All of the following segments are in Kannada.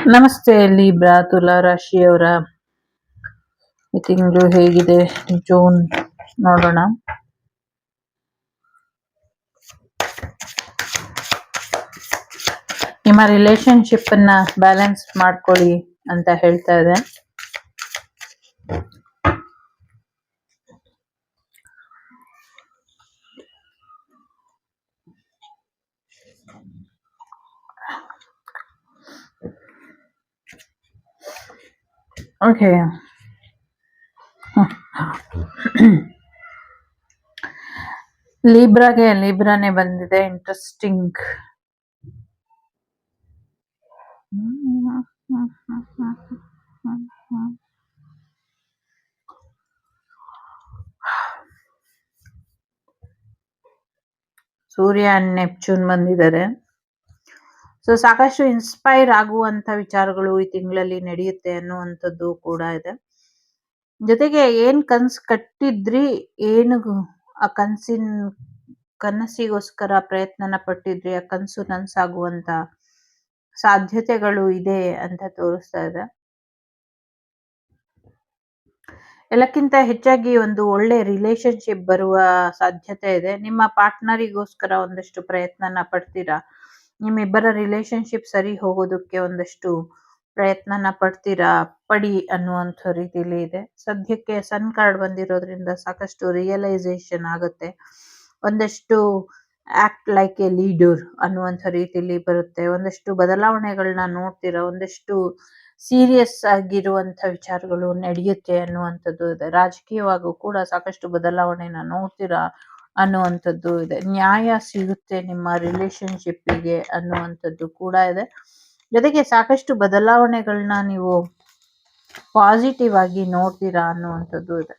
ನಮಸ್ತೆ ಲೀಬ್ರಾ ತುಲಾ ರಾಶಿಯವರ ಈ ತಿಂಗಳು ಹೇಗಿದೆ? ಜೂನ್ ನೋಡೋಣ. ನಿಮ್ಮ ರಿಲೇಶನ್ಶಿಪ್ ಅನ್ನ ಬ್ಯಾಲೆನ್ಸ್ ಮಾಡ್ಕೊಳ್ಳಿ ಅಂತ ಹೇಳ್ತಾ ಇದೆ. ಓಕೆ, ಲೀಬ್ರಾನೇ ಬಂದಿದೆ. ಇಂಟ್ರೆಸ್ಟಿಂಗ್. ಸೂರ್ಯ ಅಂಡ್ ನೆಪ್ಚೂನ್ ಬಂದಿದ್ದಾರೆ. ಸೊ ಸಾಕಷ್ಟು ಇನ್ಸ್ಪೈರ್ ಆಗುವಂತ ವಿಚಾರಗಳು ಈ ತಿಂಗಳಲ್ಲಿ ನಡೆಯುತ್ತೆ ಅನ್ನುವಂಥದ್ದು ಕೂಡ ಇದೆ. ಜೊತೆಗೆ ಏನ್ ಕನ್ಸ್ ಕಟ್ಟಿದ್ರಿ, ಏನು ಆ ಕನಸಿಗೋಸ್ಕರ ಪ್ರಯತ್ನನ ಪಟ್ಟಿದ್ರಿ, ಆ ಕನಸು ನನ್ಸಾಗುವಂತ ಸಾಧ್ಯತೆಗಳು ಇದೆ ಅಂತ ತೋರಿಸ್ತಾ ಇದೆ. ಎಲ್ಲಕ್ಕಿಂತ ಹೆಚ್ಚಾಗಿ ಒಂದು ಒಳ್ಳೆ ರಿಲೇಶನ್ಶಿಪ್ ಬರುವ ಸಾಧ್ಯತೆ ಇದೆ. ನಿಮ್ಮ ಪಾರ್ಟ್ನರಿಗೋಸ್ಕರ ಒಂದಷ್ಟು ಪ್ರಯತ್ನನ ಪಡ್ತೀರಾ. ನಿಮ್ಮಿಬ್ಬರ ರಿಲೇಶನ್ಶಿಪ್ ಸರಿ ಹೋಗೋದಕ್ಕೆ ಒಂದಷ್ಟು ಪ್ರಯತ್ನನ ಪಡಿ ಅನ್ನುವಂಥ ರೀತಿಯಲ್ಲಿ ಇದೆ. ಸದ್ಯಕ್ಕೆ ಸನ್ ಕಾರ್ಡ್ ಬಂದಿರೋದ್ರಿಂದ ಸಾಕಷ್ಟು ರಿಯಲೈಸೇಷನ್ ಆಗುತ್ತೆ. ಒಂದಷ್ಟು ಆಕ್ಟ್ ಲೈಕ್ ಎ ಲೀಡರ್ ಅನ್ನುವಂಥ ರೀತಿಯಲ್ಲಿ ಬರುತ್ತೆ. ಒಂದಷ್ಟು ಬದಲಾವಣೆಗಳನ್ನ ನೋಡ್ತೀರಾ. ಒಂದಷ್ಟು ಸೀರಿಯಸ್ ಆಗಿರುವಂತ ವಿಚಾರಗಳು ನಡೆಯುತ್ತೆ ಅನ್ನುವಂಥದ್ದು ಇದೆ. ರಾಜಕೀಯವಾಗೂ ಕೂಡ ಸಾಕಷ್ಟು ಬದಲಾವಣೆನ ನೋಡ್ತೀರಾ ಅನ್ನುವಂಥದ್ದು ಇದೆ. ನ್ಯಾಯ ಸಿಗುತ್ತೆ ನಿಮ್ಮ ರಿಲೇಶನ್ಶಿಪ್ಪಿಗೆ ಅನ್ನುವಂಥದ್ದು ಕೂಡ ಇದೆ. ಜೊತೆಗೆ ಸಾಕಷ್ಟು ಬದಲಾವಣೆಗಳನ್ನ ನೀವು ಪಾಸಿಟಿವ್ ಆಗಿ ನೋಡ್ತೀರಾ ಅನ್ನುವಂಥದ್ದು ಇದೆ.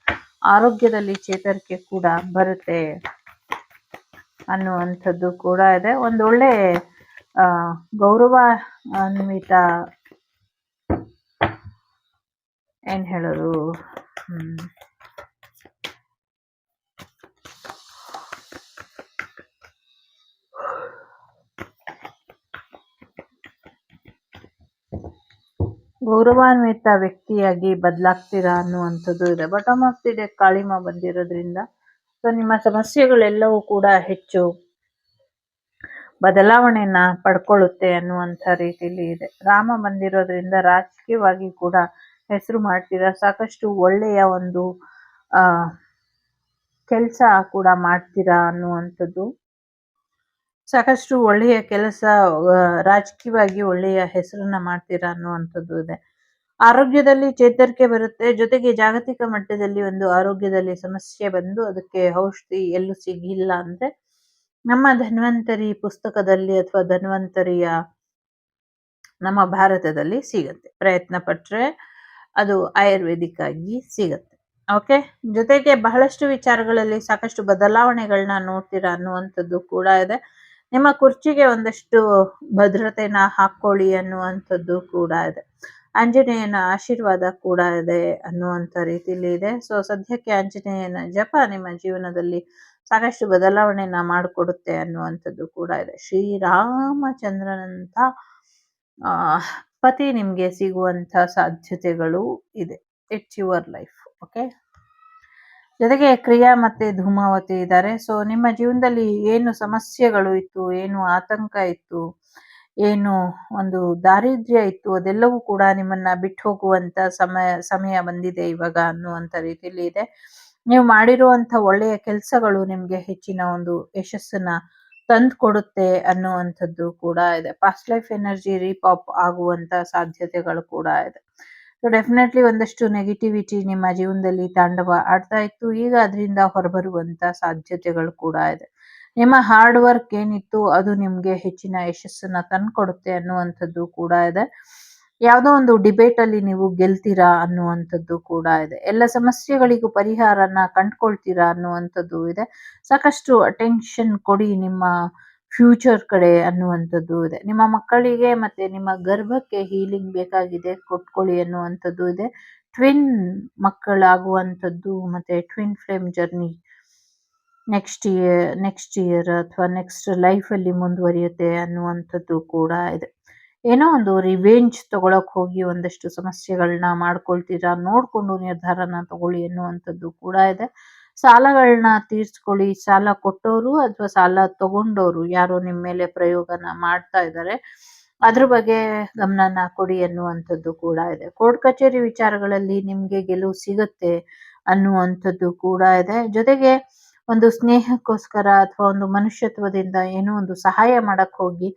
ಆರೋಗ್ಯದಲ್ಲಿ ಚೇತರಿಕೆ ಕೂಡ ಬರುತ್ತೆ ಅನ್ನುವಂಥದ್ದು ಕೂಡ ಇದೆ. ಒಂದೊಳ್ಳೆ ಗೌರವಾನ್ವಿತ ಏನ್ ಹೇಳೋದು, ಗೌರವಾನ್ವಿತ ವ್ಯಕ್ತಿಯಾಗಿ ಬದಲಾಗ್ತೀರಾ ಅನ್ನುವಂಥದ್ದು ಇದೆ. ಬಾಟಮ್ ಆಫ್ ದಿ ಡೆಕ್ ಕಾಳಿಮ ಬಂದಿರೋದ್ರಿಂದ ಸೊ ನಿಮ್ಮ ಸಮಸ್ಯೆಗಳೆಲ್ಲವೂ ಕೂಡ ಹೆಚ್ಚು ಬದಲಾವಣೆಯನ್ನ ಪಡ್ಕೊಳ್ಳುತ್ತೆ ಅನ್ನುವಂಥ ರೀತಿಯಲ್ಲಿ ಇದೆ. ರಾಮ ಬಂದಿರೋದ್ರಿಂದ ರಾಜಕೀಯವಾಗಿ ಕೂಡ ಹೆಸರು ಮಾಡ್ತೀರಾ. ಸಾಕಷ್ಟು ಒಳ್ಳೆಯ ಒಂದು ಕೆಲಸ ಕೂಡ ಮಾಡ್ತೀರಾ ಅನ್ನುವಂಥದ್ದು. ಸಾಕಷ್ಟು ಒಳ್ಳೆಯ ಕೆಲಸ, ರಾಜಕೀಯವಾಗಿ ಒಳ್ಳೆಯ ಹೆಸರನ್ನ ಮಾಡ್ತೀರಾ ಅನ್ನುವಂಥದ್ದು ಇದೆ. ಆರೋಗ್ಯದಲ್ಲಿ ಚೇತರಿಕೆ ಬರುತ್ತೆ. ಜೊತೆಗೆ ಜಾಗತಿಕ ಮಟ್ಟದಲ್ಲಿ ಒಂದು ಆರೋಗ್ಯದಲ್ಲಿ ಸಮಸ್ಯೆ ಬಂದು ಅದಕ್ಕೆ ಔಷಧಿ ಎಲ್ಲೂ ಸಿಗಿಲ್ಲ ಅಂದ್ರೆ ನಮ್ಮ ಧನ್ವಂತರಿ ಪುಸ್ತಕದಲ್ಲಿ ಅಥವಾ ಧನ್ವಂತರಿಯ ನಮ್ಮ ಭಾರತದಲ್ಲಿ ಸಿಗತ್ತೆ. ಪ್ರಯತ್ನ ಪಟ್ರೆ ಅದು ಆಯುರ್ವೇದಿಕ್ ಆಗಿ ಸಿಗತ್ತೆ. ಓಕೆ, ಜೊತೆಗೆ ಬಹಳಷ್ಟು ವಿಚಾರಗಳಲ್ಲಿ ಸಾಕಷ್ಟು ಬದಲಾವಣೆಗಳನ್ನ ನೋಡ್ತೀರಾ ಅನ್ನುವಂಥದ್ದು ಕೂಡ ಇದೆ. ನಿಮ್ಮ ಕುರ್ಚಿಗೆ ಒಂದಷ್ಟು ಭದ್ರತೆನ ಹಾಕೊಳ್ಳಿ ಅನ್ನುವಂಥದ್ದು ಕೂಡ ಇದೆ. ಆಂಜನೇಯನ ಆಶೀರ್ವಾದ ಕೂಡ ಇದೆ ಅನ್ನುವಂಥ ರೀತಿಯಲ್ಲಿ ಇದೆ. ಸೊ ಸದ್ಯಕ್ಕೆ ಆಂಜನೇಯನ ಜಪ ನಿಮ್ಮ ಜೀವನದಲ್ಲಿ ಸಾಕಷ್ಟು ಬದಲಾವಣೆನ ಮಾಡಿಕೊಡುತ್ತೆ ಅನ್ನುವಂಥದ್ದು ಕೂಡ ಇದೆ. ಶ್ರೀರಾಮಚಂದ್ರನಂತ ಪತಿ ನಿಮ್ಗೆ ಸಿಗುವಂತ ಸಾಧ್ಯತೆಗಳು ಇದೆ. It's your life. ಓಕೆ, ಜೊತೆಗೆ ಕ್ರಿಯಾ ಮತ್ತೆ ಧೂಮಾವತಿ ಇದ್ದಾರೆ. ಸೊ ನಿಮ್ಮ ಜೀವನದಲ್ಲಿ ಏನು ಸಮಸ್ಯೆಗಳು ಇತ್ತು, ಏನು ಆತಂಕ ಇತ್ತು, ಏನು ಒಂದು ದಾರಿದ್ರ್ಯ ಇತ್ತು, ಅದೆಲ್ಲವೂ ಕೂಡ ನಿಮ್ಮನ್ನ ಬಿಟ್ಟು ಹೋಗುವಂತ ಸಮಯ ಬಂದಿದೆ ಇವಾಗ ಅನ್ನುವಂಥ ರೀತಿಯಲ್ಲಿ ಇದೆ. ನೀವು ಮಾಡಿರುವಂತ ಒಳ್ಳೆಯ ಕೆಲಸಗಳು ನಿಮ್ಗೆ ಹೆಚ್ಚಿನ ಒಂದು ಯಶಸ್ಸನ್ನ ತಂದು ಕೊಡುತ್ತೆ ಅನ್ನುವಂಥದ್ದು ಕೂಡ ಇದೆ. ಪಾಸ್ಟ್ ಲೈಫ್ ಎನರ್ಜಿ ರೀಪಾಪ್ ಆಗುವಂತ ಸಾಧ್ಯತೆಗಳು ಕೂಡ ಇದೆ. ಸೊ ಡೆಫಿನೆಟ್ಲಿ ಒಂದಷ್ಟು ನೆಗೆಟಿವಿಟಿ ನಿಮ್ಮ ಜೀವನದಲ್ಲಿ ತಾಂಡವ ಆಡ್ತಾ ಇತ್ತು. ಈಗ ಅದರಿಂದ ಹೊರಬರುವಂತ ಸಾಧ್ಯತೆಗಳು ಕೂಡ ಇದೆ. ನಿಮ್ಮ ಹಾರ್ಡ್ ವರ್ಕ್ ಏನಿತ್ತು ಅದು ನಿಮ್ಗೆ ಹೆಚ್ಚಿನ ಯಶಸ್ಸನ್ನ ತಂದ್ಕೊಡುತ್ತೆ ಅನ್ನುವಂಥದ್ದು ಕೂಡ ಇದೆ. ಯಾವುದೋ ಒಂದು ಡಿಬೇಟ್ ಅಲ್ಲಿ ನೀವು ಗೆಲ್ತೀರಾ ಅನ್ನುವಂಥದ್ದು ಕೂಡ ಇದೆ. ಎಲ್ಲ ಸಮಸ್ಯೆಗಳಿಗೂ ಪರಿಹಾರನ ಕಂಡ್ಕೊಳ್ತೀರಾ ಅನ್ನುವಂಥದ್ದು ಇದೆ. ಸಾಕಷ್ಟು ಅಟೆನ್ಷನ್ ಕೊಡಿ ನಿಮ್ಮ ಫ್ಯೂಚರ್ ಕಡೆ ಅನ್ನುವಂಥದ್ದು ಇದೆ. ನಿಮ್ಮ ಮಕ್ಕಳಿಗೆ ಮತ್ತೆ ನಿಮ್ಮ ಗರ್ಭಕ್ಕೆ ಹೀಲಿಂಗ್ ಬೇಕಾಗಿದೆ, ಕೊಟ್ಕೊಳ್ಳಿ ಅನ್ನುವಂಥದ್ದು ಇದೆ. ಟ್ವಿನ್ ಮಕ್ಕಳಾಗುವಂಥದ್ದು ಮತ್ತೆ twin flame journey next year ಅಥವಾ ನೆಕ್ಸ್ಟ್ ಲೈಫಲ್ಲಿ ಮುಂದುವರಿಯುತ್ತೆ ಅನ್ನುವಂಥದ್ದು ಕೂಡ ಇದೆ. ಏನೋ ಒಂದು ರಿವೆಂಜ್ ತಗೊಳಕ್ ಹೋಗಿ ಒಂದಷ್ಟು ಸಮಸ್ಯೆಗಳನ್ನ ಮಾಡ್ಕೊಳ್ತೀರಾ, ನೋಡ್ಕೊಂಡು ನಿರ್ಧಾರನ ತಗೊಳ್ಳಿ ಎನ್ನುವಂಥದ್ದು ಕೂಡ ಇದೆ. ಸಾಲಗಳನ್ನ ತೀರ್ಸ್ಕೊಳ್ಳಿ, ಸಾಲ ಕೊಟ್ಟವರು ಅಥವಾ ಸಾಲ ತಗೊಂಡವರು ಯಾರೋ ನಿಮ್ ಮೇಲೆ ಪ್ರಯೋಗನ ಮಾಡ್ತಾ ಇದ್ದಾರೆ, ಅದ್ರ ಬಗ್ಗೆ ಗಮನನ ಕೊಡಿ ಅನ್ನುವಂಥದ್ದು ಕೂಡ ಇದೆ. ಕೋರ್ಟ್ ಕಚೇರಿ ವಿಚಾರಗಳಲ್ಲಿ ನಿಮ್ಗೆ ಗೆಲುವು ಸಿಗುತ್ತೆ ಅನ್ನುವಂಥದ್ದು ಕೂಡ ಇದೆ. ಜೊತೆಗೆ ಒಂದು ಸ್ನೇಹಕ್ಕೋಸ್ಕರ ಅಥವಾ ಒಂದು ಮನುಷ್ಯತ್ವದಿಂದ ಏನೋ ಒಂದು ಸಹಾಯ ಮಾಡಕ್ ಹೋಗಿ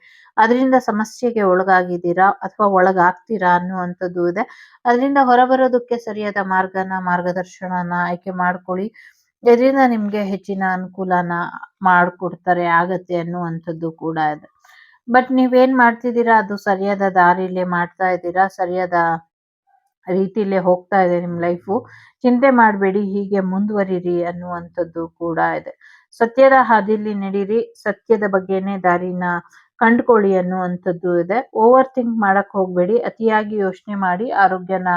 ಅದರಿಂದ ಸಮಸ್ಯೆಗೆ ಒಳಗಾಗಿದ್ದೀರಾ ಅಥವಾ ಒಳಗಾಗ್ತೀರಾ ಅನ್ನುವಂಥದ್ದು ಇದೆ. ಅದರಿಂದ ಹೊರಬರೋದಕ್ಕೆ ಸರಿಯಾದ ಮಾರ್ಗದರ್ಶನನ ಆಯ್ಕೆ ಮಾಡ್ಕೊಳ್ಳಿ. ಇದರಿಂದ ನಿಮ್ಗೆ ಹೆಚ್ಚಿನ ಅನುಕೂಲನ ಮಾಡ್ಕೊಡ್ತಾರೆ ಆಗತ್ತೆ ಅನ್ನುವಂಥದ್ದು ಕೂಡ ಇದೆ. ಬಟ್ ನೀವೇನ್ ಮಾಡ್ತಿದ್ದೀರಾ ಅದು ಸರಿಯಾದ ದಾರಿಲೇ ಮಾಡ್ತಾ ಇದ್ದೀರಾ, ಸರಿಯಾದ ರೀತಿಲೇ ಹೋಗ್ತಾ ಇದೆ ನಿಮ್ ಲೈಫು. ಚಿಂತೆ ಮಾಡಬೇಡಿ, ಹೀಗೆ ಮುಂದುವರಿರಿ ಅನ್ನುವಂಥದ್ದು ಕೂಡ ಇದೆ. ಸತ್ಯದ ಹಾದಿಲಿ ನಡೀರಿ, ಸತ್ಯದ ಬಗ್ಗೆನೇ ದಾರಿನ ಕಂಡುಕೊಳ್ಳಿ ಅನ್ನುವಂಥದ್ದು ಇದೆ. ಓವರ್ ಥಿಂಕ್ ಮಾಡಕ್ ಹೋಗ್ಬೇಡಿ, ಅತಿಯಾಗಿ ಯೋಚನೆ ಮಾಡಿ ಆರೋಗ್ಯನ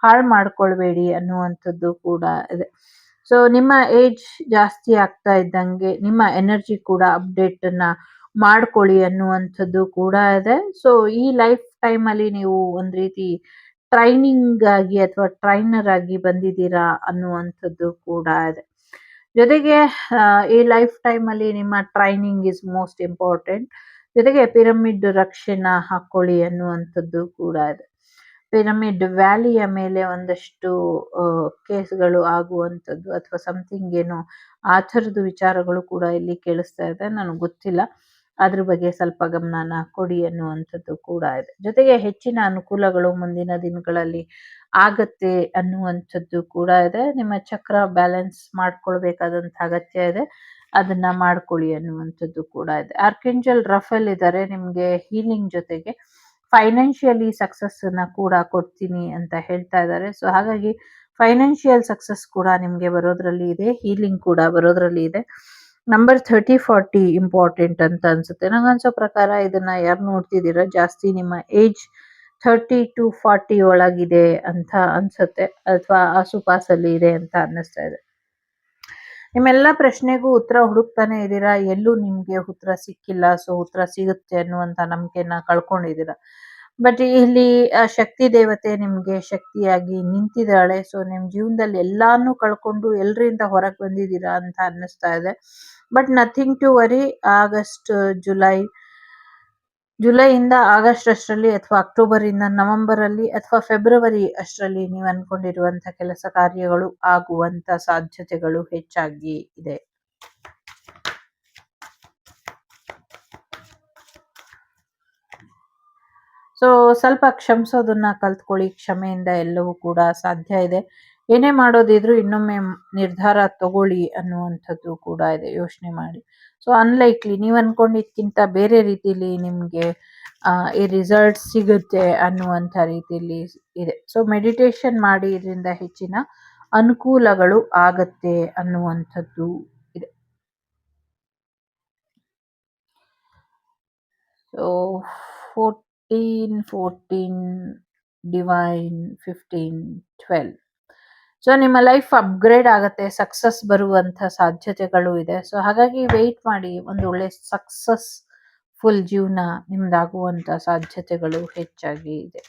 ಹಾಳು ಮಾಡ್ಕೊಳ್ಬೇಡಿ ಅನ್ನುವಂಥದ್ದು ಕೂಡ ಇದೆ. ಸೊ ನಿಮ್ಮ ಏಜ್ ಜಾಸ್ತಿ ಆಗ್ತಾ ಇದ್ದಂಗೆ ನಿಮ್ಮ ಎನರ್ಜಿ ಕೂಡ ಅಪ್ಡೇಟ್ ಅನ್ನ ಮಾಡ್ಕೊಳ್ಳಿ ಅನ್ನುವಂಥದ್ದು ಕೂಡ ಇದೆ. ಸೊ ಈ ಲೈಫ್ ಟೈಮ್ ಅಲ್ಲಿ ನೀವು ಒಂದ್ ರೀತಿ ಟ್ರೈನಿಂಗ್ ಆಗಿ ಅಥವಾ ಟ್ರೈನರ್ ಆಗಿ ಬಂದಿದ್ದೀರಾ ಅನ್ನುವಂಥದ್ದು ಕೂಡ ಇದೆ. ಜೊತೆಗೆ ಈ ಲೈಫ್ ಟೈಮ್ ಅಲ್ಲಿ ನಿಮ್ಮ ಟ್ರೈನಿಂಗ್ ಇಸ್ ಮೋಸ್ಟ್ ಇಂಪಾರ್ಟೆಂಟ್. ಜೊತೆಗೆ ಪಿರಮಿಡ್ ರಕ್ಷೆನ ಹಾಕೊಳ್ಳಿ ಅನ್ನುವಂಥದ್ದು ಕೂಡ ಇದೆ. ಪಿರಮಿಡ್ ವ್ಯಾಲಿಯ ಮೇಲೆ ಒಂದಷ್ಟು ಕೇಸ್ಗಳು ಆಗುವಂಥದ್ದು ಅಥವಾ ಸಮಥಿಂಗ್ ಏನೋ ಆ ಥರದ್ದು ವಿಚಾರಗಳು ಕೂಡ ಇಲ್ಲಿ ಕೇಳಿಸ್ತಾ ಇದೆ, ನನಗೆ ಗೊತ್ತಿಲ್ಲ. ಅದ್ರ ಬಗ್ಗೆ ಸ್ವಲ್ಪ ಗಮನನ ಕೊಡಿ ಅನ್ನುವಂಥದ್ದು ಕೂಡ ಇದೆ. ಜೊತೆಗೆ ಹೆಚ್ಚಿನ ಅನುಕೂಲಗಳು ಮುಂದಿನ ದಿನಗಳಲ್ಲಿ ಆಗತ್ತೆ ಅನ್ನುವಂಥದ್ದು ಕೂಡ ಇದೆ. ನಿಮ್ಮ ಚಕ್ರ ಬ್ಯಾಲೆನ್ಸ್ ಮಾಡ್ಕೊಳ್ಬೇಕಾದಂಥ ಅಗತ್ಯ ಇದೆ, ಅದನ್ನ ಮಾಡ್ಕೊಳ್ಳಿ ಅನ್ನುವಂಥದ್ದು ಕೂಡ ಇದೆ. ಆರ್ಕೆಂಜಲ್ ರಫೆಲ್ ಇದ್ದಾರೆ ನಿಮ್ಗೆ ಹೀಲಿಂಗ್ ಜೊತೆಗೆ ಫೈನಾನ್ಷಿಯಲಿ ಸಕ್ಸಸ್ ನ ಕೂಡ ಕೊಡ್ತೀನಿ ಅಂತ ಹೇಳ್ತಾ ಇದ್ದಾರೆ. ಸೊ ಹಾಗಾಗಿ ಫೈನಾನ್ಷಿಯಲ್ ಸಕ್ಸಸ್ ಕೂಡ ನಿಮ್ಗೆ ಬರೋದ್ರಲ್ಲಿ ಇದೆ, ಹೀಲಿಂಗ್ ಕೂಡ ಬರೋದ್ರಲ್ಲಿ ಇದೆ. ನಂಬರ್ 30-40 ಇಂಪಾರ್ಟೆಂಟ್ ಅಂತ ಅನ್ಸುತ್ತೆ ನಂಗನ್ಸೋ ಪ್ರಕಾರ. ಇದನ್ನ ಯಾರು ನೋಡ್ತಿದ್ದೀರಾ ಜಾಸ್ತಿ ನಿಮ್ಮ ಏಜ್ 30-40 ಒಳಗಿದೆ ಅಂತ ಅನ್ಸುತ್ತೆ, ಅಥವಾ ಆಸುಪಾಸಲ್ಲಿ ಇದೆ ಅಂತ ಅನ್ನಿಸ್ತಾ ಇದೆ. ನಿಮ್ಮೆಲ್ಲ ಪ್ರಶ್ನೆಗೂ ಉತ್ತರ ಹುಡುಕ್ತಾನೆ ಇದ್ದೀರಾ, ಎಲ್ಲೂ ನಿಮ್ಗೆ ಉತ್ತರ ಸಿಕ್ಕಿಲ್ಲ. ಸೊ ಉತ್ತರ ಸಿಗುತ್ತೆ ಅನ್ನುವಂತ ನಂಬಿಕೆನ ಕಳ್ಕೊಂಡಿದ್ದೀರಾ. ಬಟ್ ಇಲ್ಲಿ ಶಕ್ತಿ ದೇವತೆ ನಿಮ್ಗೆ ಶಕ್ತಿಯಾಗಿ ನಿಂತಿದ್ದಾಳೆ. ಸೊ ನಿಮ್ ಜೀವನದಲ್ಲಿ ಎಲ್ಲಾನು ಕಳ್ಕೊಂಡು ಎಲ್ರಿಂದ ಹೊರಗೆ ಬಂದಿದ್ದೀರಾ ಅಂತ ಅನ್ನಿಸ್ತಾ ಇದೆ. But nothing to worry. ಜುಲೈಯಿಂದ ಆಗಸ್ಟ್ ಅಷ್ಟರಲ್ಲಿ ಅಥವಾ ಅಕ್ಟೋಬರ್ ಇಂದ ನವೆಂಬರ್ ಅಲ್ಲಿ ಅಥವಾ ಫೆಬ್ರವರಿ ಅಷ್ಟರಲ್ಲಿ ನೀವು ಅನ್ಕೊಂಡಿರುವಂತ ಕೆಲಸ ಕಾರ್ಯಗಳು ಆಗುವಂತ ಸಾಧ್ಯತೆಗಳು ಹೆಚ್ಚಾಗಿ ಇದೆ. ಸೊ ಸ್ವಲ್ಪ ಕ್ಷಮಿಸೋದನ್ನ ಕಲ್ತ್ಕೊಳ್ಳಿ, ಕ್ಷಮೆಯಿಂದ ಎಲ್ಲವೂ ಕೂಡ ಸಾಧ್ಯ ಇದೆ. ಏನೇ ಮಾಡೋದಿದ್ರು ಇನ್ನೊಮ್ಮೆ ನಿರ್ಧಾರ ತಗೊಳ್ಳಿ ಅನ್ನುವಂಥದ್ದು ಕೂಡ ಇದೆ, ಯೋಚನೆ ಮಾಡಿ. ಸೊ ಅನ್ಲೈಕ್ಲಿ ನೀವು ಅನ್ಕೊಂಡಿದ್ಕಿಂತ ಬೇರೆ ರೀತಿಲಿ ನಿಮ್ಗೆ ಈ ರಿಸಲ್ಟ್ ಸಿಗುತ್ತೆ ಅನ್ನುವಂಥ ರೀತಿಯಲ್ಲಿ ಇದೆ. ಸೊ ಮೆಡಿಟೇಷನ್ ಮಾಡಿ, ಇದರಿಂದ ಹೆಚ್ಚಿನ ಅನುಕೂಲಗಳು ಆಗತ್ತೆ ಅನ್ನುವಂಥದ್ದು ಇದೆ. So 14 divine 15-12. ಸೊ ನಿಮ್ಮ ಲೈಫ್ ಅಪ್ಗ್ರೇಡ್ ಆಗತ್ತೆ, ಸಕ್ಸಸ್ ಬರುವಂತ ಸಾಧ್ಯತೆಗಳು ಇದೆ. ಸೊ ಹಾಗಾಗಿ ವೆಯ್ಟ್ ಮಾಡಿ, ಒಂದು ಒಳ್ಳೆ ಸಕ್ಸಸ್ ಫುಲ್ ಜೀವನ ನಿಮ್ದಾಗುವಂತ ಸಾಧ್ಯತೆಗಳು ಹೆಚ್ಚಾಗಿ ಇದೆ.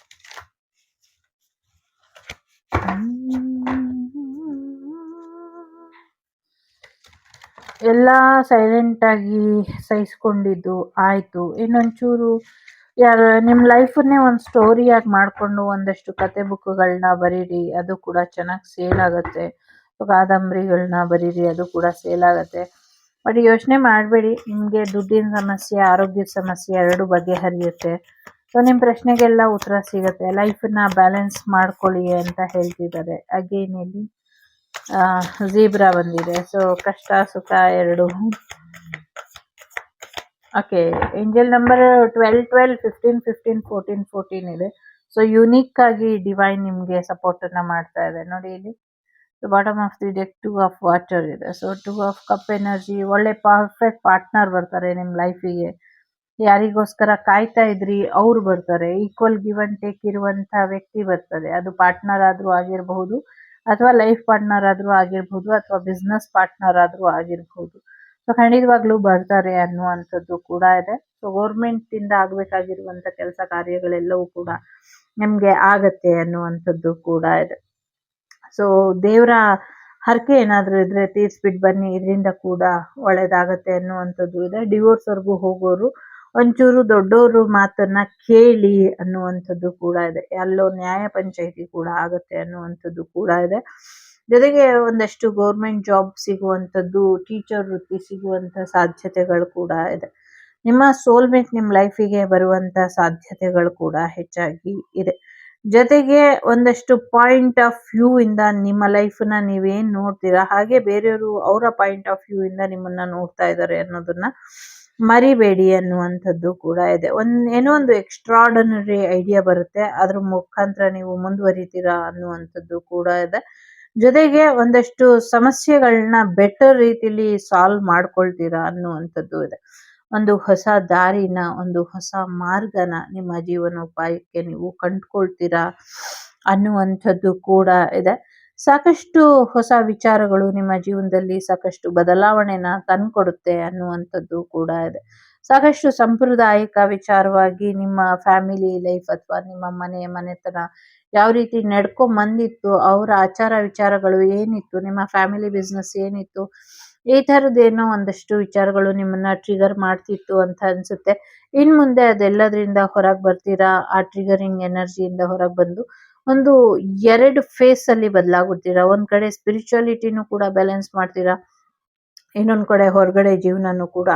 ಎಲ್ಲ ಸೈಲೆಂಟ್ ಆಗಿ ಸಹಿಸ್ಕೊಂಡಿದ್ದು ಆಯ್ತು. ಇನ್ನೊಂಚೂರು ನಿಮ್ ಲೈಫನ್ನೇ ಒಂದು ಸ್ಟೋರಿಯಾಗಿ ಮಾಡ್ಕೊಂಡು ಒಂದಷ್ಟು ಕತೆ ಬುಕ್ಗಳನ್ನ ಬರೀರಿ, ಅದು ಕೂಡ ಚೆನ್ನಾಗಿ ಸೇಲ್ ಆಗತ್ತೆ. ಕಾದಂಬರಿಗಳನ್ನ ಬರೀರಿ, ಅದು ಕೂಡ ಸೇಲ್ ಆಗತ್ತೆ. ಬಟ್ ಯೋಚನೆ ಮಾಡಬೇಡಿ, ನಿಮಗೆ ದುಡ್ಡಿನ ಸಮಸ್ಯೆ, ಆರೋಗ್ಯದ ಸಮಸ್ಯೆ ಎರಡು ಬಗೆಹರಿಯುತ್ತೆ. ಸೊ ನಿಮ್ಮ ಪ್ರಶ್ನೆಗೆಲ್ಲ ಉತ್ತರ ಸಿಗುತ್ತೆ. ಲೈಫನ್ನ ಬ್ಯಾಲೆನ್ಸ್ ಮಾಡ್ಕೊಳ್ಳಿ ಅಂತ ಹೇಳ್ತಿದ್ದಾರೆ. ಅಗೇನ್ ಇಲ್ಲಿ ಝೀಬ್ರಾ ಬಂದಿದೆ. ಸೊ ಕಷ್ಟ ಸುಖ ಎರಡು. ಓಕೆ, ಏಂಜಲ್ ನಂಬರ್ 12-12, 15-15, 14-14 ಇದೆ. ಸೊ ಯುನೀಕ್ ಆಗಿ ಡಿವೈನ್ ನಿಮ್ಗೆ ಸಪೋರ್ಟ್ ಅನ್ನ ಮಾಡ್ತಾ ಇದೆ ನೋಡಿ. ಇಲ್ಲಿ bottom of the deck 2 of water ಇದೆ. ಸೊ 2 ಆಫ್ ಕಪ್ ಎನರ್ಜಿ, ಒಳ್ಳೆ ಪರ್ಫೆಕ್ಟ್ ಪಾರ್ಟ್ನರ್ ಬರ್ತಾರೆ ನಿಮ್ ಲೈಫಿಗೆ. ಯಾರಿಗೋಸ್ಕರ ಕಾಯ್ತಾ ಇದ್ರಿ ಅವ್ರು ಬರ್ತಾರೆ. ಈಕ್ವಲ್ ಗಿವ್ ಅಂಡ್ ಟೇಕ್ ಇರುವಂತ ವ್ಯಕ್ತಿ ಬರ್ತದೆ. ಅದು ಪಾರ್ಟ್ನರ್ ಆದ್ರೂ ಆಗಿರಬಹುದು, ಅಥವಾ ಲೈಫ್ ಪಾರ್ಟ್ನರ್ ಆದ್ರೂ ಆಗಿರ್ಬಹುದು, ಅಥವಾ ಬಿಸ್ನೆಸ್ ಪಾರ್ಟ್ನರ್ ಆದ್ರೂ ಆಗಿರ್ಬಹುದು. ಸೊ ಖಂಡಿತವಾಗ್ಲೂ ಬರ್ತಾರೆ ಅನ್ನುವಂಥದ್ದು ಕೂಡ ಇದೆ. ಸೊ ಇಂದ ಆಗ್ಬೇಕಾಗಿರುವಂತ ಕೆಲಸ ಕಾರ್ಯಗಳೆಲ್ಲವೂ ಕೂಡ ನಿಮ್ಗೆ ಆಗತ್ತೆ ಅನ್ನುವಂಥದ್ದು ಕೂಡ ಇದೆ. ಸೊ ದೇವರ ಹರಕೆ ಏನಾದ್ರೂ ಇದ್ರೆ ತೀರ್ಸ್ಬಿಟ್ಟು ಬನ್ನಿ, ಇದರಿಂದ ಕೂಡ ಒಳ್ಳೇದಾಗತ್ತೆ ಅನ್ನುವಂಥದ್ದು ಇದೆ. ಡಿವೋರ್ಸ್ ವರ್ಗೂ ಹೋಗೋರು ಒಂಚೂರು ದೊಡ್ಡೋರು ಮಾತನ್ನ ಕೇಳಿ ಅನ್ನುವಂಥದ್ದು ಕೂಡ ಇದೆ. ಅಲ್ಲೋ ನ್ಯಾಯ ಪಂಚಾಯಿತಿ ಕೂಡ ಆಗತ್ತೆ ಅನ್ನುವಂಥದ್ದು ಕೂಡ ಇದೆ. ಜೊತೆಗೆ ಒಂದಷ್ಟು ಗೌರ್ಮೆಂಟ್ ಜಾಬ್ ಸಿಗುವಂಥದ್ದು, ಟೀಚರ್ ವೃತ್ತಿ ಸಿಗುವಂತ ಸಾಧ್ಯತೆಗಳು ಕೂಡ ಇದೆ. ನಿಮ್ಮ ಸೋಲ್ಮೇಟ್ ನಿಮ್ ಲೈಫಿಗೆ ಬರುವಂತ ಸಾಧ್ಯತೆಗಳು ಕೂಡ ಹೆಚ್ಚಾಗಿ ಇದೆ. ಜೊತೆಗೆ ಒಂದಷ್ಟು ಪಾಯಿಂಟ್ ಆಫ್ ವ್ಯೂ ಇಂದ ನಿಮ್ಮ ಲೈಫ್ ನ ನೀವೇನ್ ನೋಡ್ತೀರಾ, ಹಾಗೆ ಬೇರೆಯವರು ಅವರ ಪಾಯಿಂಟ್ ಆಫ್ ವ್ಯೂ ಇಂದ ನಿಮ್ಮನ್ನ ನೋಡ್ತಾ ಇದ್ದಾರೆ ಅನ್ನೋದನ್ನ ಮರಿಬೇಡಿ ಅನ್ನುವಂಥದ್ದು ಕೂಡ ಇದೆ. ಏನೋ ಒಂದು ಎಕ್ಸ್ಟ್ರಾರ್ಡನರಿ ಐಡಿಯಾ ಬರುತ್ತೆ, ಅದ್ರ ಮುಖಾಂತರ ನೀವು ಮುಂದುವರಿತೀರಾ ಅನ್ನುವಂಥದ್ದು ಕೂಡ ಇದೆ. ಜೊತೆಗೆ ಒಂದಷ್ಟು ಸಮಸ್ಯೆಗಳನ್ನ ಬೆಟರ್ ರೀತಿಲಿ ಸಾಲ್ವ್ ಮಾಡ್ಕೊಳ್ತೀರಾ ಅನ್ನುವಂಥದ್ದು ಇದೆ. ಒಂದು ಹೊಸ ದಾರಿನ, ಒಂದು ಹೊಸ ಮಾರ್ಗನ ನಿಮ್ಮ ಜೀವನೋಪಾಯಕ್ಕೆ ನೀವು ಕಂಡುಕೊಳ್ತೀರಾ ಅನ್ನುವಂಥದ್ದು ಕೂಡ ಇದೆ. ಸಾಕಷ್ಟು ಹೊಸ ವಿಚಾರಗಳು ನಿಮ್ಮ ಜೀವನದಲ್ಲಿ ಸಾಕಷ್ಟು ಬದಲಾವಣೆನ ತಂದ್ಕೊಡುತ್ತೆ ಅನ್ನುವಂಥದ್ದು ಕೂಡ ಇದೆ. ಸಾಕಷ್ಟು ಸಾಂಪ್ರದಾಯಿಕ ವಿಚಾರವಾಗಿ ನಿಮ್ಮ ಫ್ಯಾಮಿಲಿ ಲೈಫ್ ಅಥವಾ ನಿಮ್ಮ ಮನೆತನ ಯಾವ ರೀತಿ ನಡ್ಕೊಂಡ್ ಬಂದಿತ್ತು, ಅವರ ಆಚಾರ ವಿಚಾರಗಳು ಏನಿತ್ತು, ನಿಮ್ಮ ಫ್ಯಾಮಿಲಿ ಬಿಸ್ನೆಸ್ ಏನಿತ್ತು, ಈ ಥರದ್ದೇನೋ ಒಂದಷ್ಟು ವಿಚಾರಗಳು ನಿಮ್ಮನ್ನ ಟ್ರಿಗರ್ ಮಾಡ್ತಿತ್ತು ಅಂತ ಅನ್ಸುತ್ತೆ. ಮುಂದೆ ಅದೆಲ್ಲದ್ರಿಂದ ಹೊರಗೆ ಬರ್ತೀರಾ. ಆ ಟ್ರಿಗರಿಂಗ್ ಎನರ್ಜಿಯಿಂದ ಹೊರಗೆ ಬಂದು ಒಂದು 2 ಫೇಸ್ ಅಲ್ಲಿ ಬದಲಾಗ್ಬಿಡ್ತೀರಾ. ಒಂದ್ ಕಡೆ ಸ್ಪಿರಿಚುಯಾಲಿಟಿನೂ ಕೂಡ ಬ್ಯಾಲೆನ್ಸ್ ಮಾಡ್ತೀರಾ, ಇನ್ನೊಂದ್ ಕಡೆ ಹೊರಗಡೆ ಜೀವನನು ಕೂಡ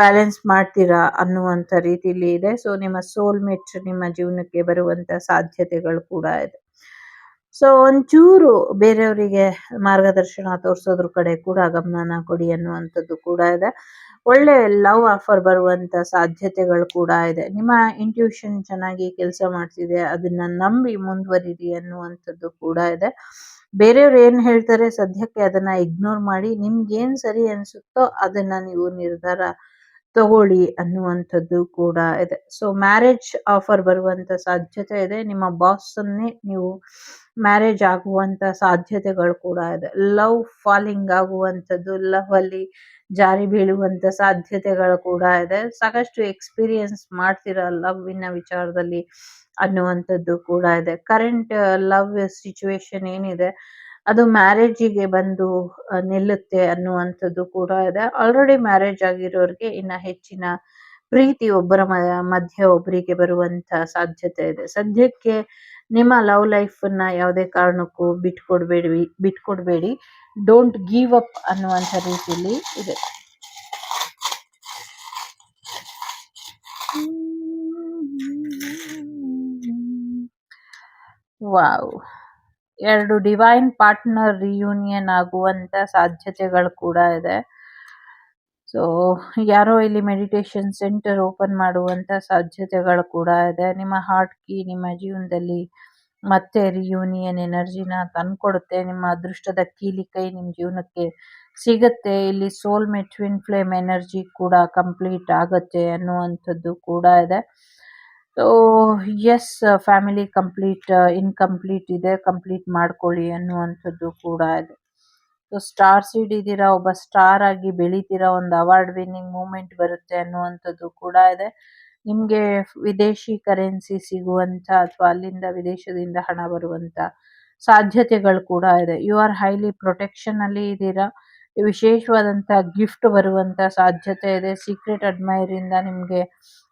ಬ್ಯಾಲೆನ್ಸ್ ಮಾಡ್ತೀರಾ ಅನ್ನುವಂಥ ರೀತಿಲಿ ಇದೆ. ಸೊ ನಿಮ್ಮ ಸೋಲ್ಮೇಟ್ ನಿಮ್ಮ ಜೀವನಕ್ಕೆ ಬರುವಂತ ಸಾಧ್ಯತೆಗಳು ಕೂಡ ಇದೆ. ಸೊ ಒಂಚೂರು ಬೇರೆಯವರಿಗೆ ಮಾರ್ಗದರ್ಶನ ತೋರಿಸೋದ್ರ ಕಡೆ ಕೂಡ ಗಮನನ ಕೊಡಿ ಅನ್ನುವಂಥದ್ದು ಕೂಡ ಇದೆ. ಒಳ್ಳೆ ಲವ್ ಆಫರ್ ಬರುವಂತ ಸಾಧ್ಯತೆಗಳು ಕೂಡ ಇದೆ. ನಿಮ್ಮ ಇಂಟ್ಯೂಷನ್ ಚೆನ್ನಾಗಿ ಕೆಲಸ ಮಾಡ್ತಿದೆ, ಅದನ್ನ ನಂಬಿ ಮುಂದುವರಿರಿ ಅನ್ನುವಂಥದ್ದು ಕೂಡ ಇದೆ. ಬೇರೆಯವ್ರು ಏನ್ ಹೇಳ್ತಾರೆ ಸದ್ಯಕ್ಕೆ ಅದನ್ನ ಇಗ್ನೋರ್ ಮಾಡಿ, ನಿಮ್ಗೇನ್ ಸರಿ ಅನ್ಸುತ್ತೋ ಅದನ್ನ ನೀವು ನಿರ್ಧಾರ ತಗೊಳ್ಳಿ ಅನ್ನುವಂಥದ್ದು ಕೂಡ ಇದೆ. ಸೊ ಮ್ಯಾರೇಜ್ ಆಫರ್ ಬರುವಂತ ಸಾಧ್ಯತೆ ಇದೆ. ನಿಮ್ಮ ಬಾಸ್ ಅನ್ನೇ ನೀವು ಮ್ಯಾರೇಜ್ ಆಗುವಂತ ಸಾಧ್ಯತೆಗಳು ಕೂಡ ಇದೆ. ಲವ್ ಫಾಲಿಂಗ್ ಆಗುವಂಥದ್ದು, ಲವ್ ಅಲ್ಲಿ ಜಾರಿ ಬೀಳುವಂತ ಸಾಧ್ಯತೆಗಳು ಕೂಡ ಇದೆ. ಸಾಕಷ್ಟು ಎಕ್ಸ್ಪೀರಿಯನ್ಸ್ ಮಾಡ್ತೀರಾ ಲವ್ವಿನ ವಿಚಾರದಲ್ಲಿ ಅನ್ನುವಂಥದ್ದು ಕೂಡ ಇದೆ. ಕರೆಂಟ್ ಲವ್ ಸಿಚುವೇಶನ್ ಏನಿದೆ ಅದು ಮ್ಯಾರೇಜಿಗೆ ಬಂದು ನಿಲ್ಲುತ್ತೆ ಅನ್ನುವಂಥದ್ದು ಕೂಡ ಇದೆ. ಆಲ್ರೆಡಿ ಮ್ಯಾರೇಜ್ ಆಗಿರೋರಿಗೆ ಇನ್ನ ಹೆಚ್ಚಿನ ಪ್ರೀತಿ ಒಬ್ಬರ ಮಧ್ಯೆ ಒಬ್ಬರಿಗೆ ಬರುವಂತ ಸಾಧ್ಯತೆ ಇದೆ. ಸದ್ಯಕ್ಕೆ ನಿಮ್ಮ ಲವ್ ಲೈಫ್ ನ ಯಾವುದೇ ಕಾರಣಕ್ಕೂ ಬಿಟ್ಕೊಡ್ಬೇಡಿ. ಡೋಂಟ್ ಗಿವ್ ಅಪ್ ಅನ್ನುವಂಥ ರೀತಿಯಲ್ಲಿ ಇದೆ. ವಾವ್, 2 ಡಿವೈನ್ ಪಾರ್ಟ್ನರ್ ರಿಯೂನಿಯನ್ ಆಗುವಂತ ಸಾಧ್ಯತೆಗಳು ಕೂಡ ಇದೆ. ಸೊ ಯಾರೋ ಇಲ್ಲಿ ಮೆಡಿಟೇಷನ್ ಸೆಂಟರ್ ಓಪನ್ ಮಾಡುವಂತ ಸಾಧ್ಯತೆಗಳು ಕೂಡ ಇದೆ. ನಿಮ್ಮ ಹಾರ್ಟ್ ಕೀ ನಿಮ್ಮ ಜೀವನದಲ್ಲಿ ಮತ್ತೆ ರಿಯೂನಿಯನ್ ಎನರ್ಜಿನ ತಂದ್ಕೊಡುತ್ತೆ. ನಿಮ್ಮ ಅದೃಷ್ಟದ ಕೀಲಿ ಕೈ ನಿಮ್ಮ ಜೀವನಕ್ಕೆ ಸಿಗತ್ತೆ. ಇಲ್ಲಿ ಸೋಲ್ಮೇಟ್ ಟ್ವಿನ್ ಫ್ಲೇಮ್ ಎನರ್ಜಿ ಕೂಡ ಕಂಪ್ಲೀಟ್ ಆಗತ್ತೆ ಅನ್ನುವಂಥದ್ದು ಕೂಡ ಇದೆ. So yes, family complete incomplete ಇದೆ, ಕಂಪ್ಲೀಟ್ ಮಾಡ್ಕೊಳ್ಳಿ ಅನ್ನುವಂಥದ್ದು ಕೂಡ ಇದೆ. ಸೊ ಸ್ಟಾರ್ ಸೀಡ್ ಇದ್ದೀರಾ, ಒಬ್ಬ ಸ್ಟಾರ್ ಆಗಿ ಬೆಳಿತೀರಾ, ಒಂದು ಅವಾರ್ಡ್ ವಿನ್ನಿಂಗ್ ಮೂಮೆಂಟ್ ಬರುತ್ತೆ ಅನ್ನುವಂಥದ್ದು ಕೂಡ ಇದೆ. ನಿಮ್ಗೆ ವಿದೇಶಿ ಕರೆನ್ಸಿ ಸಿಗುವಂತ ಅಥವಾ ಅಲ್ಲಿಂದ ವಿದೇಶದಿಂದ ಹಣ ಬರುವಂತ ಸಾಧ್ಯತೆಗಳು ಕೂಡ ಇದೆ. ಯು ಆರ್ ಹೈಲಿ ಪ್ರೊಟೆಕ್ಷನ್ ಅಲ್ಲಿ ಇದ್ದೀರಾ. ವಿಶೇಷವಾದಂತ ಗಿಫ್ಟ್ ಬರುವಂತ ಸಾಧ್ಯತೆ ಇದೆ. ಸೀಕ್ರೆಟ್ ಅಡ್ಮೈರ್ ಇಂದ ನಿಮ್ಗೆ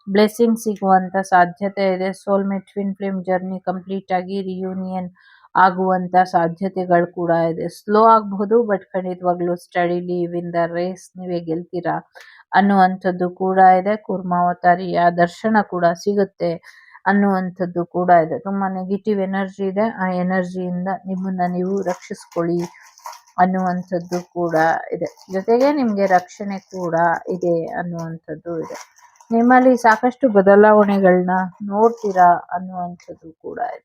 ಬ್ಲೆಸ್ಸಿಂಗ್ ಸಿಗುವಂತ ಸಾಧ್ಯತೆ ಇದೆ. Soulmate twin flame journey complete ಆಗಿ ರಿಯೂನಿಯನ್ ಆಗುವಂತ ಸಾಧ್ಯತೆಗಳು ಕೂಡ ಇದೆ. ಸ್ಲೋ ಆಗಬಹುದು, ಬಟ್ ಖಂಡಿತವಾಗ್ಲೂ ಸ್ಟಡಿಲಿ ವಿನ್ ದ ರೇಸ್, ನೀವೇ ಗೆಲ್ತೀರಾ ಅನ್ನುವಂಥದ್ದು ಕೂಡ ಇದೆ. ಕೂರ್ಮಾವತಾರಿಯ ದರ್ಶನ ಕೂಡ ಸಿಗುತ್ತೆ ಅನ್ನುವಂಥದ್ದು ಕೂಡ ಇದೆ. ತುಂಬಾ ನೆಗೆಟಿವ್ ಎನರ್ಜಿ ಇದೆ, ಆ ಎನರ್ಜಿಯಿಂದ ನಿಮ್ಮನ್ನ ನೀವು ರಕ್ಷಿಸ್ಕೊಳ್ಳಿ ಅನ್ನುವಂಥದ್ದು ಕೂಡ ಇದೆ. ಜೊತೆಗೆ ನಿಮ್ಗೆ ರಕ್ಷಣೆ ಕೂಡ ಇದೆ ಅನ್ನುವಂಥದ್ದು ಇದೆ. ನಿಮ್ಮಲ್ಲಿ ಸಾಕಷ್ಟು ಬದಲಾವಣೆಗಳನ್ನ ನೋಡ್ತೀರಾ ಅನ್ನುವಂಥದ್ದು ಕೂಡ ಇದೆ.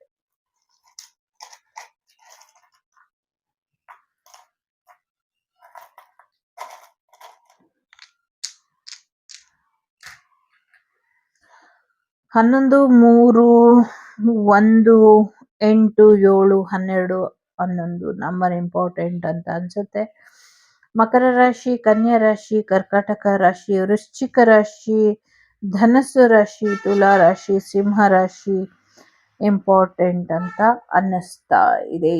ಹನ್ನೊಂದು, 3, 1, 8, 7, 12, 11 ನಂಬರ್ ಇಂಪಾರ್ಟೆಂಟ್ ಅಂತ ಅನ್ಸುತ್ತೆ. ಮಕರ ರಾಶಿ, ಕನ್ಯಾ ರಾಶಿ, ಕರ್ಕಾಟಕ ರಾಶಿ, ವೃಶ್ಚಿಕ ರಾಶಿ, ಧನಸ್ಸು ರಾಶಿ, ತುಲಾ ರಾಶಿ, ಸಿಂಹ ರಾಶಿ ಇಂಪಾರ್ಟೆಂಟ್ ಅಂತ ಅನ್ನಿಸ್ತಾ ಇದೆ.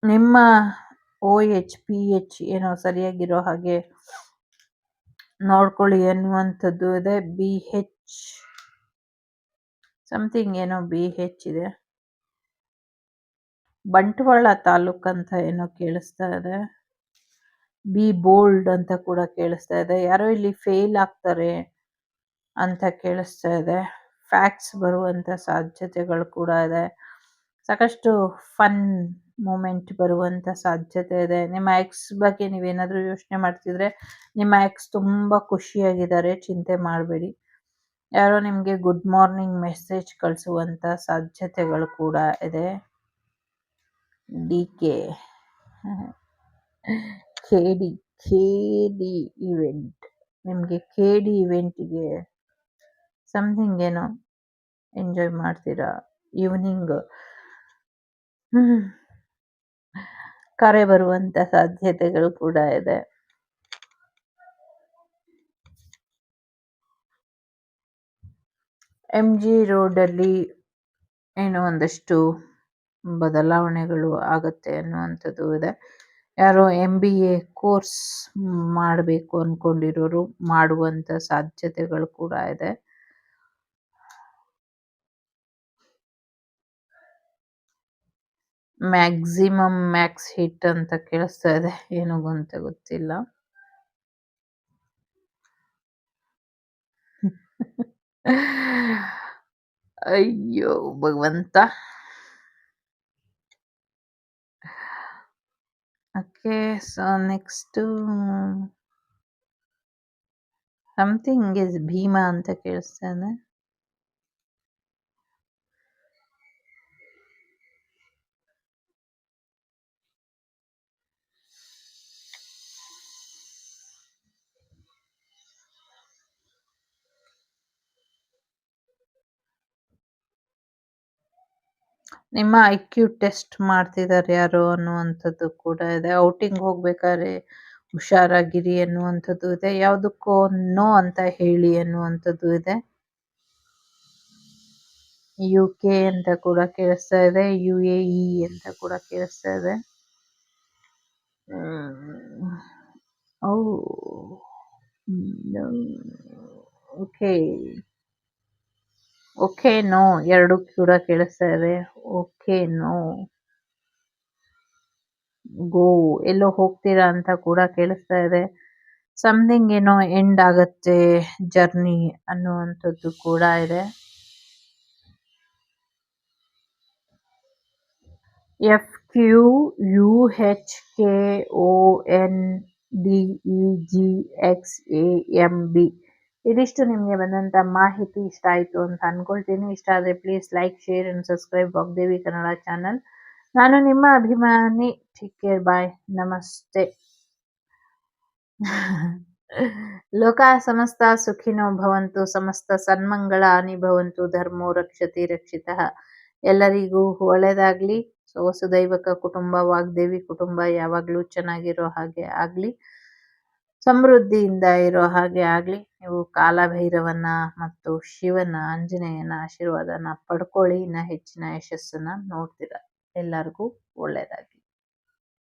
ನಿಮ್ಮ OH, PH ಏನೋ ಸರಿಯಾಗಿರೋ ಹಾಗೆ ನೋಡ್ಕೊಳ್ಳಿ ಅನ್ನುವಂಥದ್ದು ಇದೆ. BH ಸಮಥಿಂಗ್ ಏನೋ BH ಇದೆ. ಬಂಟ್ವಾಳ ತಾಲೂಕ್ ಅಂತ ಏನೋ ಕೇಳಿಸ್ತಾ ಇದೆ. ಬಿ ಬೋಲ್ಡ್ ಅಂತ ಕೂಡ ಕೇಳಿಸ್ತಾ ಇದೆ. ಯಾರೋ ಇಲ್ಲಿ ಫೇಲ್ ಆಗ್ತಾರೆ ಅಂತ ಕೇಳಿಸ್ತಾ ಇದೆ. ಫ್ಯಾಕ್ಟ್ಸ್ ಬರುವಂತ ಸಾಧ್ಯತೆಗಳು ಕೂಡ ಇದೆ. ಸಾಕಷ್ಟು ಫನ್ ಮೂಮೆಂಟ್ ಬರುವಂತ ಸಾಧ್ಯತೆ ಇದೆ. ನಿಮ್ಮ ಎಕ್ಸ್ ಬಗ್ಗೆ ನೀವೇನಾದ್ರೂ ಯೋಚನೆ ಮಾಡ್ತಿದ್ರೆ ನಿಮ್ಮ ಎಕ್ಸ್ ತುಂಬಾ ಖುಷಿಯಾಗಿದ್ದಾರೆ, ಚಿಂತೆ ಮಾಡಬೇಡಿ. ಯಾರೋ ನಿಮ್ಗೆ ಗುಡ್ ಮಾರ್ನಿಂಗ್ ಮೆಸೇಜ್ ಕಳಿಸುವಂತ ಸಾಧ್ಯತೆಗಳು ಕೂಡ ಇದೆ. DK KD ಇವೆಂಟ್, ನಿಮಗೆ KD ಇವೆಂಟ್ಗೆ ಸಮಥಿಂಗ್ ಏನೋ ಎಂಜಾಯ್ ಮಾಡ್ತೀರಾ. ಈವ್ನಿಂಗ್ ಕರೆ ಬರುವಂತ ಸಾಧ್ಯತೆಗಳು ಕೂಡ ಇದೆ. MG ರೋಡಲ್ಲಿ ಏನೋ ಒಂದಷ್ಟು ಬದಲಾವಣೆಗಳು ಆಗತ್ತೆ ಅನ್ನುವಂಥದ್ದು ಇದೆ. ಯಾರೋ MBA ಕೋರ್ಸ್ ಮಾಡಬೇಕು ಅನ್ಕೊಂಡಿರೋರು ಮಾಡುವಂತ ಸಾಧ್ಯತೆಗಳು ಕೂಡ ಇದೆ. ಮ್ಯಾಕ್ಸಿಮಮ್ ಮ್ಯಾಕ್ಸ್ ಹಿಟ್ ಅಂತ ಕೇಳಿಸ್ತಾ ಇದೆ, ಏನು ಅಂತ ಗೊತ್ತಿಲ್ಲ. ಅಯ್ಯೋ ಭಗವಂತ. Okay, so next something is Bhima ಅಂತ ಕೇಳಿಸ್ತಾ ಇದೆ. ನಿಮ್ಮ IQ ಟೆಸ್ಟ್ ಮಾಡ್ತಿದ್ದಾರೆ ಯಾರೋ ಅನ್ನುವಂಥದ್ದು ಕೂಡ ಇದೆ. ಔಟಿಂಗ್ ಹೋಗ್ಬೇಕಾದ್ರೆ ಹುಷಾರಾಗಿರಿ ಅನ್ನುವಂಥದ್ದು ಇದೆ. ಯಾವುದಕ್ಕೋ ನೋ ಅಂತ ಹೇಳಿ ಅನ್ನುವಂಥದ್ದು ಇದೆ. UK ಅಂತ ಕೂಡ ಕೇಳಿಸ್ತಾ ಇದೆ. UAE ಅಂತ ಕೂಡ ಕೇಳಿಸ್ತಾ ಇದೆ. ಓಕೆ ಓಕೆ ನೋ ಎರಡು ಕೂಡ ಕೇಳಿಸ್ತಾ ಇದೆ. ಓಕೆ ನೋ ಗೋ, ಎಲ್ಲೋ ಹೋಗ್ತೀರಾ ಅಂತ ಕೂಡ ಕೇಳಿಸ್ತಾ ಇದೆ. ಸಮಥಿಂಗ್ ಏನೋ ಎಂಡ್ ಆಗತ್ತೆ ಜರ್ನಿ ಅನ್ನುವಂಥದ್ದು ಕೂಡ ಇದೆ. FQUHKONDEGXAMB ಇದಿಷ್ಟು ನಿಮಗೆ ಬಂದಂತ ಮಾಹಿತಿ ಇಷ್ಟ ಆಯ್ತು ಅಂತ ಅನ್ಕೊಳ್ತೀನಿ. ಇಷ್ಟ ಆದ್ರೆ please like, share and subscribe Vagdevi Kannada channel. ನಾನು ನಿಮ್ಮ ಅಭಿಮಾನಿ. ಟೇಕ್ ಕೇರ್, ಬಾಯ್, ನಮಸ್ತೆ. ಲೋಕ ಸಮಸ್ತ ಸುಖಿನೋ ಭವಂತು, ಸಮಸ್ತ ಸನ್ಮಂಗಳಾನಿ ಭವಂತು, ಧರ್ಮೋ ರಕ್ಷತಿ ರಕ್ಷಿತಃ. ಎಲ್ಲರಿಗೂ ಒಳ್ಳೆಯದಾಗ್ಲಿ. ವಸುದೈವಕ ಕುಟುಂಬ, ವಾಗ್ದೇವಿ ಕುಟುಂಬ ಯಾವಾಗ್ಲೂ ಚೆನ್ನಾಗಿರೋ ಹಾಗೆ ಆಗ್ಲಿ, ಸಮೃದ್ಧಿಯಿಂದ ಇರೋ ಹಾಗೆ ಆಗ್ಲಿ. ನೀವು ಕಾಲಭೈರವನ ಮತ್ತು ಶಿವನ, ಆಂಜನೇಯನ ಆಶೀರ್ವಾದನ ಪಡ್ಕೊಳ್ಳಿ. ಇನ್ನ ಹೆಚ್ಚಿನ ಯಶಸ್ಸನ್ನ ನೋಡ್ತೀರಾ. ಎಲ್ಲರಿಗೂ ಒಳ್ಳೆಯದಾಗ್ಲಿ.